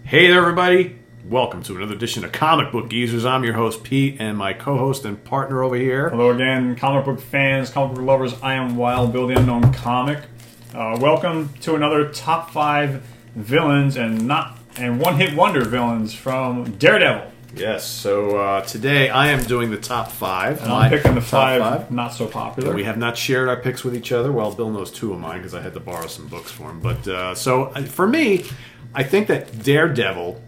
Hey there, everybody. Welcome to another edition of Comic Book Geezers. I'm your host, Pete, and my co-host and partner over here. Hello again, comic book fans, comic book lovers. I am Wild Bill, the Unknown Comic. Welcome to another top 5 villains and one-hit wonder villains from Daredevil. Yes, so today I am doing the top 5. And I'm picking the five not so popular. We have not shared our picks with each other. Well, Bill knows 2 of mine because I had to borrow some books for him. But so for me, I think that Daredevil,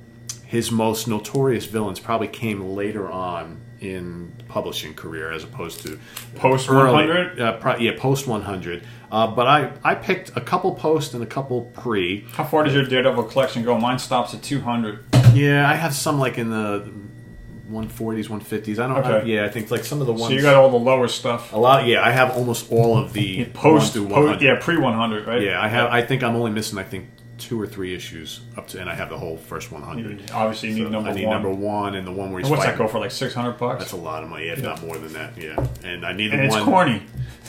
his most notorious villains, probably came later on in publishing career as opposed to Post 100? Post 100. But I picked a couple post and a couple pre. How far does your Daredevil collection go? Mine stops at 200. Yeah, I have some like in the 140s, 150s. I think like some of the ones. So you got all the lower stuff. A lot. Yeah, I have almost all of the post 100. Pre 100, right? Yeah, I have. I think I'm only missing 2 or 3 issues up to, and I have the whole first 100. Obviously, you need number 1. I need number 1 and the one where he's what's fighting. That go for, like $600? That's a lot of money, if not more than that. Yeah, and I need and the it's one. Corny.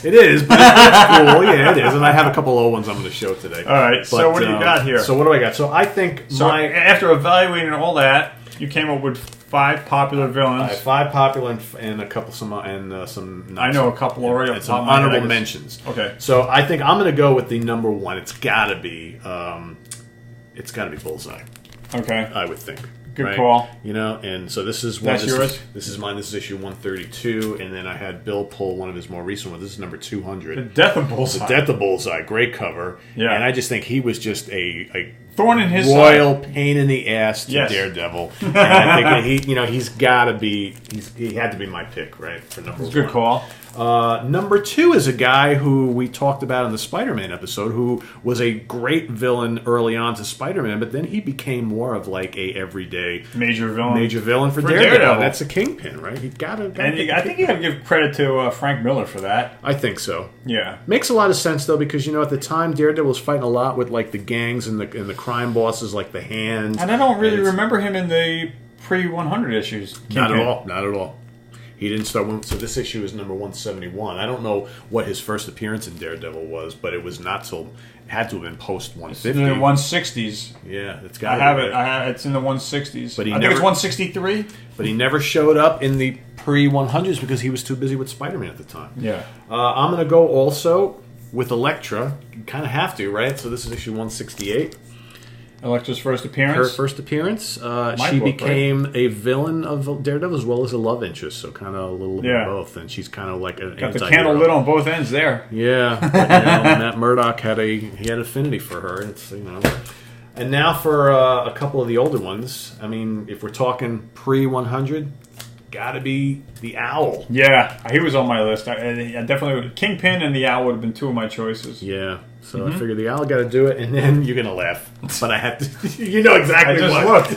It is, but it's cool. Yeah, it is, and I have a couple old ones I'm going to show today. All right. So what do you got here? So what do I got? So I think after evaluating all that, you came up with 5 popular villains. 5 popular and a couple some. I know a couple already. And some honorable mentions. Okay. So I think I'm going to go with the number 1. It's got to be Bullseye. Okay. I would think. Good call. You know, and so this is yours. This is mine. This is issue 132, and then I had Bill pull one of his more recent ones. This is number 200. The Death of Bullseye. The Death of Bullseye. Great cover. Yeah. And I just think he was just a thorn in his royal side. Pain in the ass to Daredevil. And I think that he's got to be. He had to be my pick, right, for number 1. Good call. Number 2 is a guy who we talked about in the Spider-Man episode, who was a great villain early on to Spider-Man, but then he became more of like a everyday major villain for Daredevil. That's a Kingpin, right? I think you got to give credit to Frank Miller for that. I think so. Yeah, makes a lot of sense though, because at the time Daredevil was fighting a lot with like the gangs and the crime bosses, like the Hands. And I don't really remember him in the pre-100 issues. Not at all. He didn't start. So this issue is number 171. I don't know what his first appearance in Daredevil was, but it was not till. It had to have been post 150. It's in the 160s. Yeah, it's got. I have it. It's in the 160s. But I think it's 163. But he never showed up in the pre-100s because he was too busy with Spider-Man at the time. Yeah. I'm going to go also with Elektra. You kind of have to, right? So this is issue 168. Elektra's first appearance. Her first appearance. She became a villain of Daredevil as well as a love interest, so kind of a little bit of both. And she's kind of like an got the candle lit on both ends there. Yeah, but, Matt Murdock had affinity for her. It's And now for a couple of the older ones. I mean, if we're talking pre-100, got to be the Owl. Yeah, he was on my list. I definitely would. Kingpin and the Owl would have been 2 of my choices. Yeah. So I figured the Owl got to do it, and then you're gonna laugh, but I had to. You know exactly. I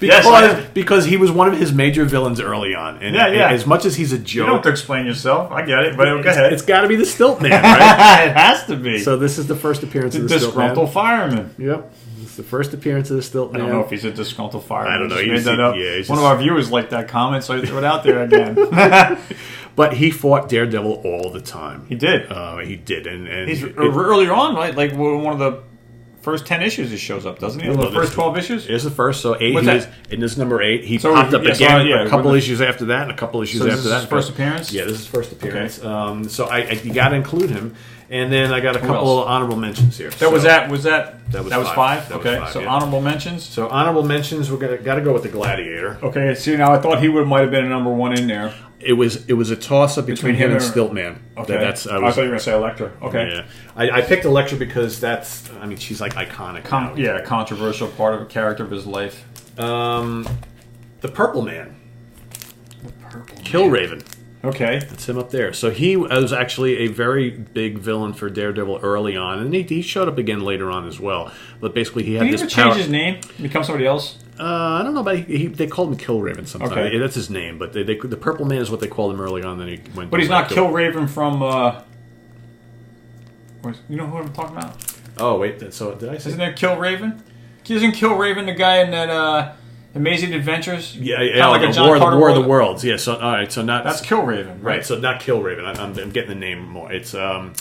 just looked because he was one of his major villains early on, and as much as he's a joke, you don't have to explain yourself. I get it, but go ahead. It's got to be the Stilt Man, right? It has to be. So this is the first appearance of the Stilt Man. Disgruntled fireman. Yep. It's the first appearance of the Stilt Man. I don't know if he's a disgruntled fireman. I don't know. He made that up. Yeah, one of our viewers liked that comment, so he threw it out there again. But he fought Daredevil all the time. He did. He did, and he's earlier on, right? Like one of the first 10 issues, he shows up, doesn't he? The first 12 issues. It's the first. So 8. In this number 8, he popped up again. A couple issues after that, and a couple issues after that. This is his first appearance. Yeah, this is his first appearance. Okay. So you got to include him. And then I got a couple of honorable mentions here. That was 5? Okay, 5, so honorable mentions. So honorable mentions, we're got to go with the Gladiator. Okay, see now I thought he might have been a number 1 in there. It was a toss up between him and Stilt Man. Okay, I thought you were going to say Elektra. Okay, yeah, I picked Elektra because she's like iconic. Controversial part of a character of his life. The Purple Man. Killraven. Okay. That's him up there. So he was actually a very big villain for Daredevil early on, and he showed up again later on as well. But basically he had this power. Did he ever change his name? Become somebody else? I don't know, but they called him Killraven sometimes. Okay. That's his name, but the Purple Man is what they called him early on. Then he went. But he's not Killraven from. You know who I'm talking about? Oh wait, so did I say? Isn't there Killraven? Isn't Killraven the guy in that Amazing Adventures? Yeah, like the War of the Worlds. Yeah, so all right, so not that's Killraven, right? So not Killraven. I'm getting the name more. It's the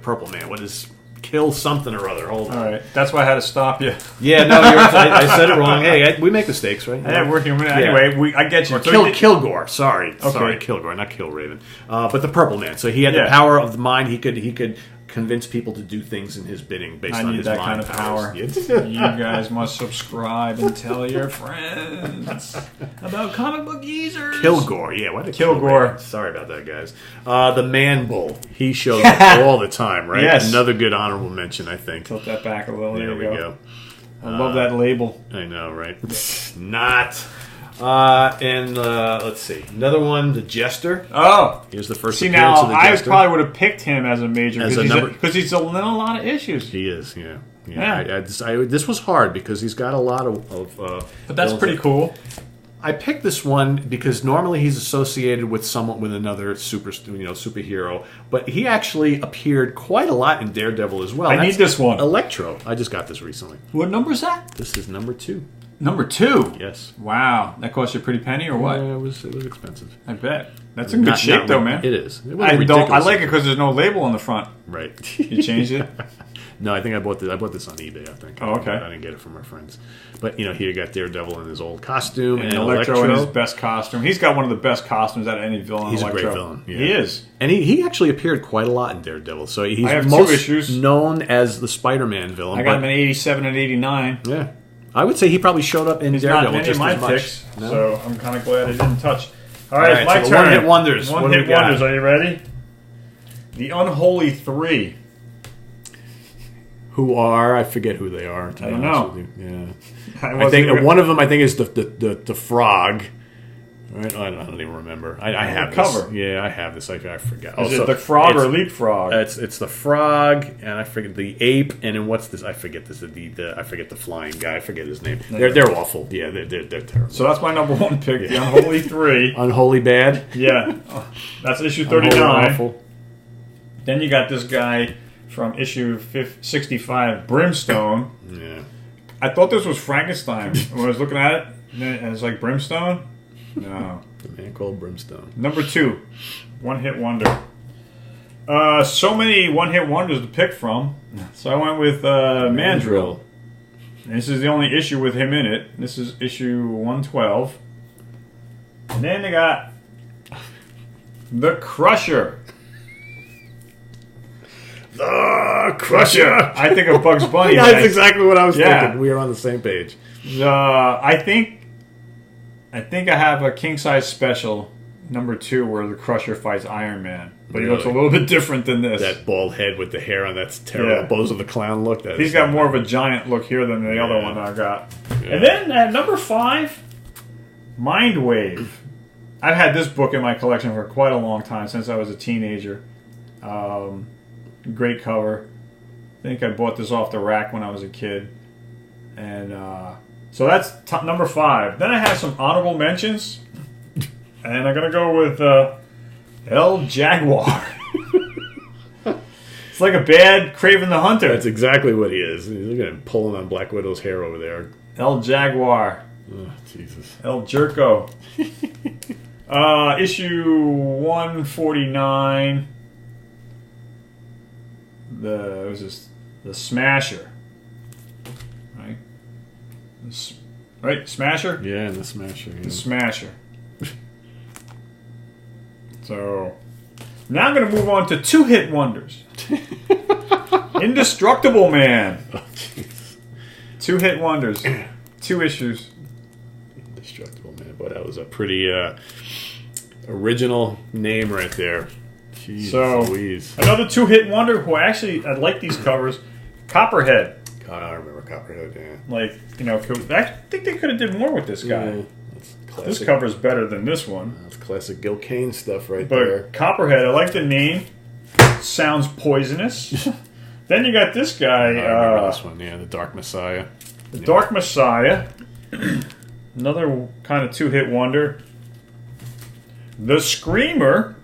Purple Man. What is? kill something or other. Hold on. All right, that's why I had to stop you. Yeah, no, I said it wrong. Hey, we make mistakes, right? Yeah, we're human. Anyway, I get you. Or Kilgore. Sorry, Kilgore, not Killraven. But the Purple Man. So he had the power of the mind. He could convince people to do things in his bidding based on his mind kind of power. You guys must subscribe and tell your friends about comic book geezers. Kilgore, yeah, what a Kilgore. Sorry about that, guys. The Man Bull. He shows up all the time, right? Yes. Another good honorable mention, I think. Tilt that back a little. There we go. I love that label. I know, right? Not. Let's see. Another one, the Jester. Oh. Here's the first appearance of the Jester. I probably would have picked him as a major because he's in a lot of issues. He is, yeah. This was hard because he's got a lot of but that's pretty cool. I picked this one because normally he's associated with another superhero, but he actually appeared quite a lot in Daredevil as well. I need this one. Electro. I just got this recently. What number is that? This is number 2. Number 2? Yes. Wow. That cost you a pretty penny or what? Yeah, it was expensive. I bet. That's in good shape though, man. It is. I like it because there's no label on the front. Right. You changed it? No, I think I bought this on eBay, I think. Oh, okay. I didn't get it from my friends. But, here you got Daredevil in his old costume. And Electro in his best costume. He's got one of the best costumes out of any villain. He's a great villain. Yeah. He is. And he actually appeared quite a lot in Daredevil. So he's most known as the Spider-Man villain. I got him in 87 and 89. Yeah. I would say he probably showed up in Daredevil not just my as much. Picks, no? So I'm kind of glad I didn't touch. All right, my so turn. One-hit wonders. One-hit wonders. Are you ready? The Unholy Three. Who are? I forget who they are. I don't know. Yeah. I think one of them. I think is the frog. Right? I don't even remember. I have the cover. This. Yeah, I have this. I forgot. Is it the frog or leapfrog? It's the frog, and I forget the ape, and then what's this? I forget this. I forget the flying guy. I forget his name. They're awful. Yeah, they're terrible. So that's my number 1 pick. The Unholy Three. Unholy bad. Yeah, that's issue 39. Then you got this guy from issue 65, Brimstone. Yeah. I thought this was Frankenstein when I was looking at it, and it's like Brimstone. No. The Man Called Brimstone. Number 2, one-hit wonder. So many one-hit wonders to pick from. So I went with Mandrill. And this is the only issue with him in it. This is issue 112. And then they got the Crusher. The Crusher. I think of Bugs Bunny. That's exactly what I was thinking. We are on the same page. I think I have a king-size special, number 2, where the Crusher fights Iron Man. But he looks a little bit different than this. That bald head with the hair on, that's terrible. Bozo the Clown look. He's got more of a giant look here than the other one I got. Yeah. And then at number 5, Mindwave. I've had this book in my collection for quite a long time, since I was a teenager. Great cover. I think I bought this off the rack when I was a kid. And so that's number 5. Then I have some honorable mentions. And I'm going to go with El Jaguar. It's like a bad Kraven the Hunter. That's exactly what he is. Look at him pulling on Black Widow's hair over there. El Jaguar. Oh, Jesus. El Jerko. Issue 149. The Smasher. Right? Right? Smasher? Yeah, the Smasher. Yeah. The Smasher. So, now I'm going to move on to 2-hit wonders. Indestructible Man. Oh, jeez. 2-hit wonders. 2 issues. Indestructible Man. Boy, that was a pretty original name right there. Jeez, so, Louise. Another 2-hit wonder who I like these covers. Copperhead. God, I remember Copperhead, yeah. I think they could have did more with this guy. Yeah, that's classic. This cover's better than this one. That's classic Gil Kane stuff right there. But Copperhead, I like the name. Sounds poisonous. Then you got this guy. I remember this one, yeah, the Dark Messiah. The Dark Messiah. Another kind of 2-hit wonder. The Screamer.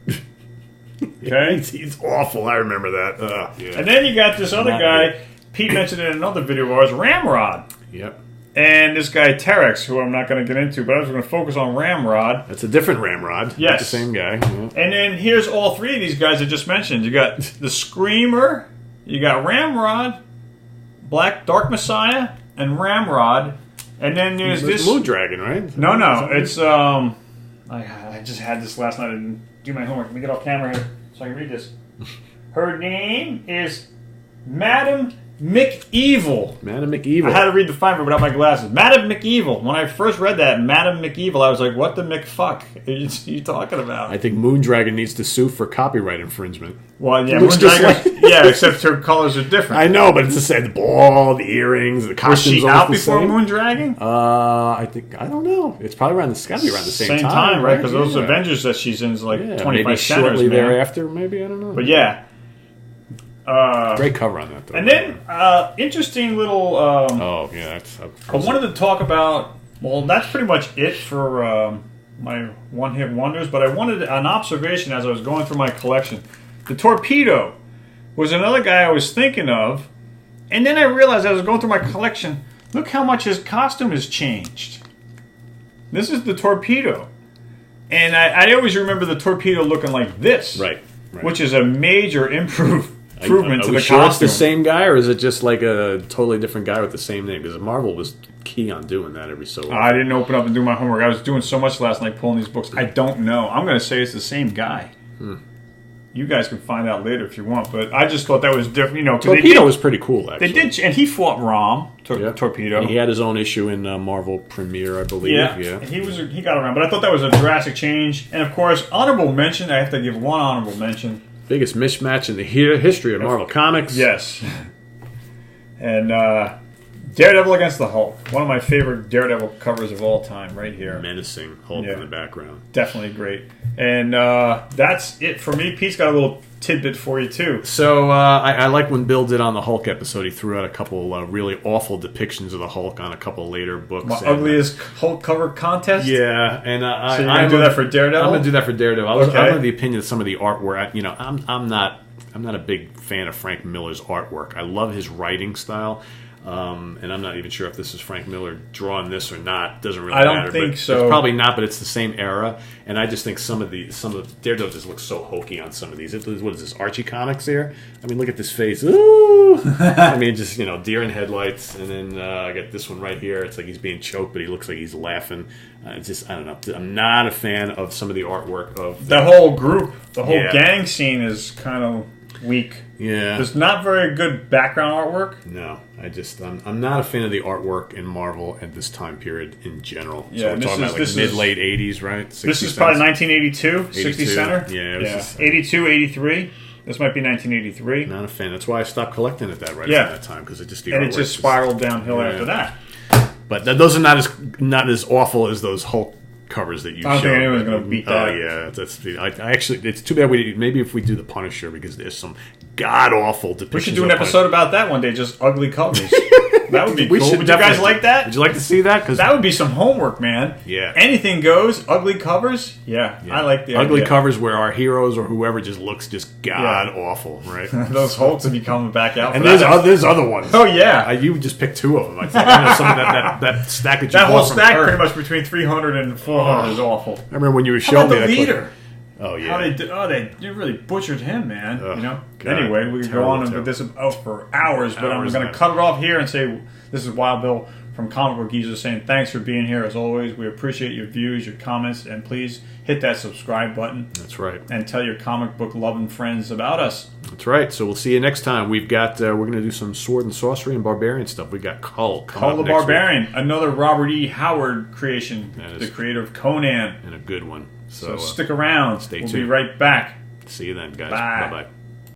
Okay, he's awful. I remember that. Yeah. And then you got this other guy. Pete mentioned it in another video of ours, Ramrod. Yep. And this guy Terex, who I'm not going to get into, but I was going to focus on Ramrod. That's a different Ramrod. Yes, not the same guy. Yeah. And then here's all 3 of these guys I just mentioned. You got the Screamer, You got Ramrod, Black Dark Messiah, and Ramrod, and then there's this Moon Dragon, right? No, it's I just had this last night. I didn't do my homework. Let me get off camera here so I can read this. Her name is Madam McEvil. Madam McEvil. I had to read the fine print without my glasses. Madam McEvil. When I first read that, Madam McEvil, I was like, what the McFuck are you talking about? I think Moon Dragon needs to sue for copyright infringement. Well, yeah, Looks Moon just Dragon, yeah, except her colors are different. I know, but it's the same. The ball, the earrings, the costumes. Was she out before Moon Dragon? I don't know. It's probably around. It's got to be around the same time, right? Because those Avengers that she's in is like 25 maybe centers, shortly man. thereafter. Maybe I don't know. But yeah. Great cover on that, though. And then, interesting little... oh, yeah. I wanted to talk about... Well, that's pretty much it for my one-hit wonders, but I wanted an observation as I was going through my collection. The Torpedo was another guy I was thinking of, and then I realized as I was going through my collection, look how much his costume has changed. This is the Torpedo. And I always remember the Torpedo looking like this. Right. Which is a major improvement to Are we the sure costume. it's the same guy, or is it just like a totally different guy with the same name? Because Marvel was key on doing that every so often. I didn't open up and do my homework. I was doing so much last night pulling these books. I don't know. I'm going to say it's the same guy. You guys can find out later if you want, but I just thought that was different. You know, Torpedo was pretty cool, actually. They did, and he fought Rom, Torpedo. And he had his own issue in Marvel Premiere, I believe. Yeah. He got around, but I thought that was a drastic change. And of course, honorable mention. I have to give one honorable mention. Biggest mismatch in the history of Marvel Comics. Yes. And Daredevil against the Hulk. One of my favorite Daredevil covers of all time, right here. Menacing Hulk in the background. Definitely great. And that's it for me. Pete's got a little tidbit for you, too. So I like when Bill did on the Hulk episode, he threw out a couple really awful depictions of the Hulk on a couple later books. My ugliest Hulk cover contest? Yeah. And so you're going to do that for Daredevil? I'm going to do that for Daredevil. Okay. I'm of the opinion that some of the artwork, I'm not a big fan of Frank Miller's artwork. I love his writing style. And I'm not even sure if this is Frank Miller drawing this or not. Doesn't really matter. I don't think so. It's probably not, but it's the same era. And I just think some of Daredevil just looks so hokey on some of these. What is this, Archie Comics here? I mean, look at this face. Ooh! I mean, just, deer in headlights. And then I got this one right here. It's like he's being choked, but he looks like he's laughing. I don't know. I'm not a fan of some of the artwork of... The whole group, the whole gang scene is kind of weak. Yeah. There's not very good background artwork. No. I'm not a fan of the artwork in Marvel at this time period in general. Yeah, so we're talking about like mid-late 80s, right? This is probably 1982, 60 center. Yeah. 82, 83. This might be 1983. Not a fan. That's why I stopped collecting it around that time, because it just it just spiraled downhill after that. But those are not as awful as those Hulk covers that you showed. I don't think anyone's going to beat that. Oh yeah, I actually, it's too bad maybe if we do the Punisher, because there's some god awful depictions. We should do an episode about that one day, just ugly covers. That would be cool. Would you guys like that? Would you like to see that? Because that would be some homework, man. Yeah. Anything goes. Ugly covers. Yeah. I like the ugly idea. Covers where our heroes or whoever just looks just god awful, right? Those Hulks would be coming back out. And there's other ones. Oh yeah. You just picked two of them. I think some of that stack that you that whole bought from stack Kurt. pretty much between 300 and 400 is awful. I remember when you were showing me the that leader. Oh yeah. They really butchered him, man. God, anyway, we could go on with this for hours, but I'm going to cut it off here and say this is Wild Bill from Comic Book Geezer saying thanks for being here as always. We appreciate your views, your comments, and please hit that subscribe button. That's right. And tell your comic book loving friends about us. That's right. So we'll see you next time. We've got we're going to do some sword and sorcery and barbarian stuff. We got Cull the Barbarian, another Robert E. Howard creation, the creator of Conan, and a good one. So stick around. Stay tuned. We'll be right back. See you then, guys. Bye Bye-bye.